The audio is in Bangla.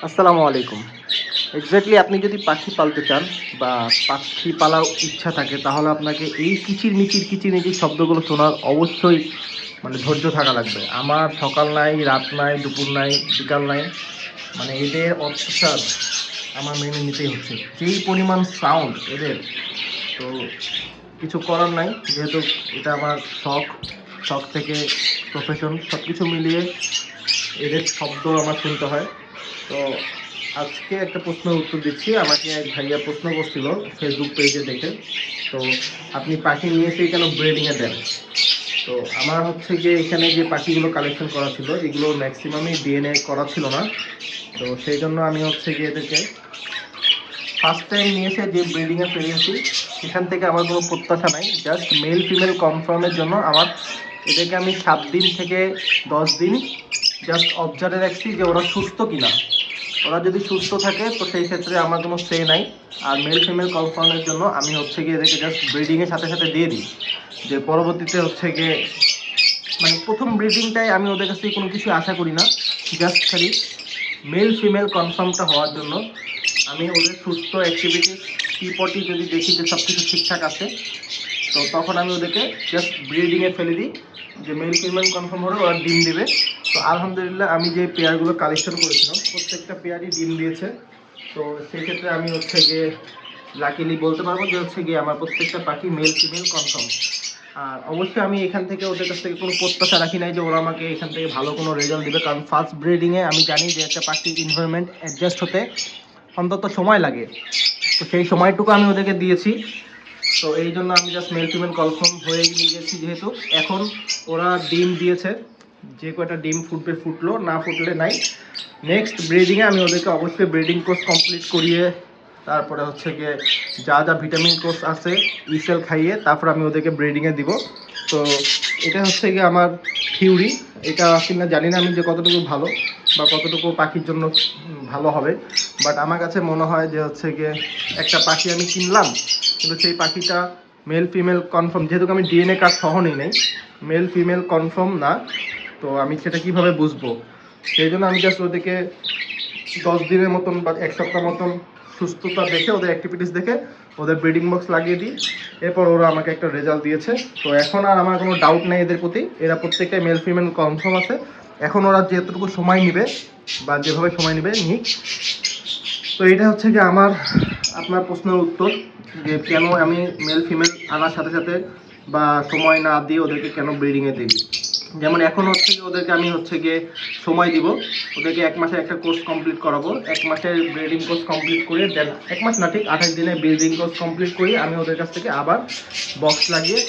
আসসালামু আলাইকুম। এক্স্যাক্টলি আপনি যদি পাখি পালতে চান বা পাখি পালার ইচ্ছা থাকে তাহলে আপনাকে এই কিচিরমিচির কিচিরমিচির শব্দগুলো শোনার অবশ্যই ধৈর্য থাকা লাগবে। আমার সকাল নাই, রাত নাই, দুপুর নাই, বিকাল নাই, এদের অত্যাচার আমার মেনে নিতেই হচ্ছে। যেই পরিমাণ সাউন্ড এদের, তো কিছু করার নাই। যেহেতু এটা আমার শখ, শখ থেকে প্রফেশন সব কিছু মিলিয়ে এদের শব্দ আমার শুনতে হয়। তো আজকে একটা প্রশ্নের উত্তর দিচ্ছি। আমাকে এক ভাইয়া প্রশ্ন করছিল ফেসবুক পেজে দেখে, তো আপনি পাখি নিয়ে এসে কেন ব্রিডিংয়ে দেন? তো আমার হচ্ছে গিয়ে এখানে যে পাখিগুলো কালেকশন করা ছিল এগুলো ম্যাক্সিমামই ডিএনএ করা ছিল না। তো সেই জন্য আমি হচ্ছে গিয়ে এদেরকে ফার্স্ট টাইম নিয়ে এসে যে ব্রিডিংয়ে ফেলেছি সেখান থেকে আমার কোনো প্রত্যাশা নাই। জাস্ট মেল ফিমেল কনফার্মের জন্য আমার এদেরকে আমি 7 দিন থেকে 10 দিন জাস্ট অবজার্ভে রাখছি যে ওরা সুস্থ কিনা। ওরা যদি সুস্থ থাকে তো সেই ক্ষেত্রে আমার কোনো সে নাই। আর মেল ফিমেল কনফার্মের জন্য আমি হচ্ছে গিয়ে এদেরকে জাস্ট ব্রিডিংয়ের সাথে সাথে দিয়ে দিই, যে পরবর্তীতে হচ্ছে গিয়ে প্রথম ব্রিডিংটাই আমি ওদের কাছ থেকে কোনো কিছু আশা করি না। জাস্ট খালি মেল ফিমেল কনফার্মটা হওয়ার জন্য আমি ওদের সুস্থ অ্যাক্টিভিটিস টিপটি যদি দেখি যে সব কিছু ঠিকঠাক আছে, তো তখন আমি ওদেরকে জাস্ট ব্রিডিংয়ে ফেলে দিই, যে মেল ফিমেল কনফার্ম হলে ওরা ডিম দেবে। তো আলহামদুলিল্লাহ আমি যে পেয়ারগুলো কালেকশন করেছিলাম প্রত্যেকটা পেয়ারই ডিম দিয়েছে। তো সেই ক্ষেত্রে আমি হচ্ছে গিয়ে লাকিলি বলতে পারবো যে হচ্ছে গিয়ে আমার প্রত্যেকটা পাখি মেল ফিমেল কনফার্ম। আর অবশ্যই আমি এখান থেকে ওদের কাছ থেকে কোনো প্রত্যাশা রাখি নাই যে ওরা আমাকে এখান থেকে ভালো কোনো রেজাল্ট দেবে, কারণ ফার্স্ট ব্রিডিংয়ে আমি জানি যে একটা পাখির এনভায়রনমেন্ট অ্যাডজাস্ট হতে অন্তত সময় লাগে। তো সেই সময়টুকু আমি ওদেরকে দিয়েছি। তো এই জন্য আমি জাস্ট মেল ফিমেল কনফার্ম হয়ে গিয়েছি। যেহেতু এখন ওরা ডিম দিয়েছে, যে কয়টা ডিম ফুটবে ফুটলো, না ফুটলে নাই। নেক্সট ব্রিডিংয়ে আমি ওদেরকে অবশ্যই ব্রিডিং কোর্স কমপ্লিট করিয়ে তারপরে হচ্ছে গিয়ে যা যা ভিটামিন কোর্স আছে ইসেল খাইয়ে তারপর আমি ওদেরকে ব্রিডিংয়ে দিব। তো এটা হচ্ছে গিয়ে আমার থিওরি। এটা কিনা জানি না আমি যে কতটুকু ভালো বা কতটুকু পাখির জন্য ভালো হবে, বাট আমার কাছে মনে হয় যে হচ্ছে গিয়ে একটা পাখি আমি কিনলাম কিন্তু সেই পাখিটা মেল ফিমেল কনফার্ম, যেহেতু আমি ডিএনএ কার্ড সহ নিই নাই, মেল ফিমেল কনফার্ম না, তো আমি সেটা কিভাবে বুঝবো? সেই জন্য আমি জাস্ট ওদেরকে 10 দিনের মতন বা 1 সপ্তাহ মতন সুস্থতা দেখে ওদের অ্যাক্টিভিটিস দেখে ওদের ব্রিডিং বক্স লাগিয়ে দিই। এরপর ওরা আমাকে একটা রেজাল্ট দিয়েছে। তো এখন আর আমার কোনো ডাউট নেই এদের প্রতি, এরা প্রত্যেকটাই মেল ফিমেল কনফার্ম আছে। এখন ওরা যেটুকু সময় নেবে বা যেভাবে সময় নেবে নিক। তো এটা হচ্ছে কি আমার আপনার প্রশ্নের উত্তর, যে কেন আমি মেল ফিমেল আনার সাথে সাথে বা সময় না দিয়ে ওদেরকে কেন ব্রিডিংয়ে দিই। যেমন এখন হচ্ছে কি ওদেরকে আমি হচ্ছে গিয়ে সময় দিব, ওদেরকে 1 মাসের একটা কোর্স কমপ্লিট করাবো। 1 মাসের ব্রিডিং কোর্স কমপ্লিট করে দেন, 1 মাস না ঠিক 28 দিনের ব্রিডিং কোর্স কমপ্লিট করি আমি ওদের কাছ থেকে আবার বক্স লাগিয়ে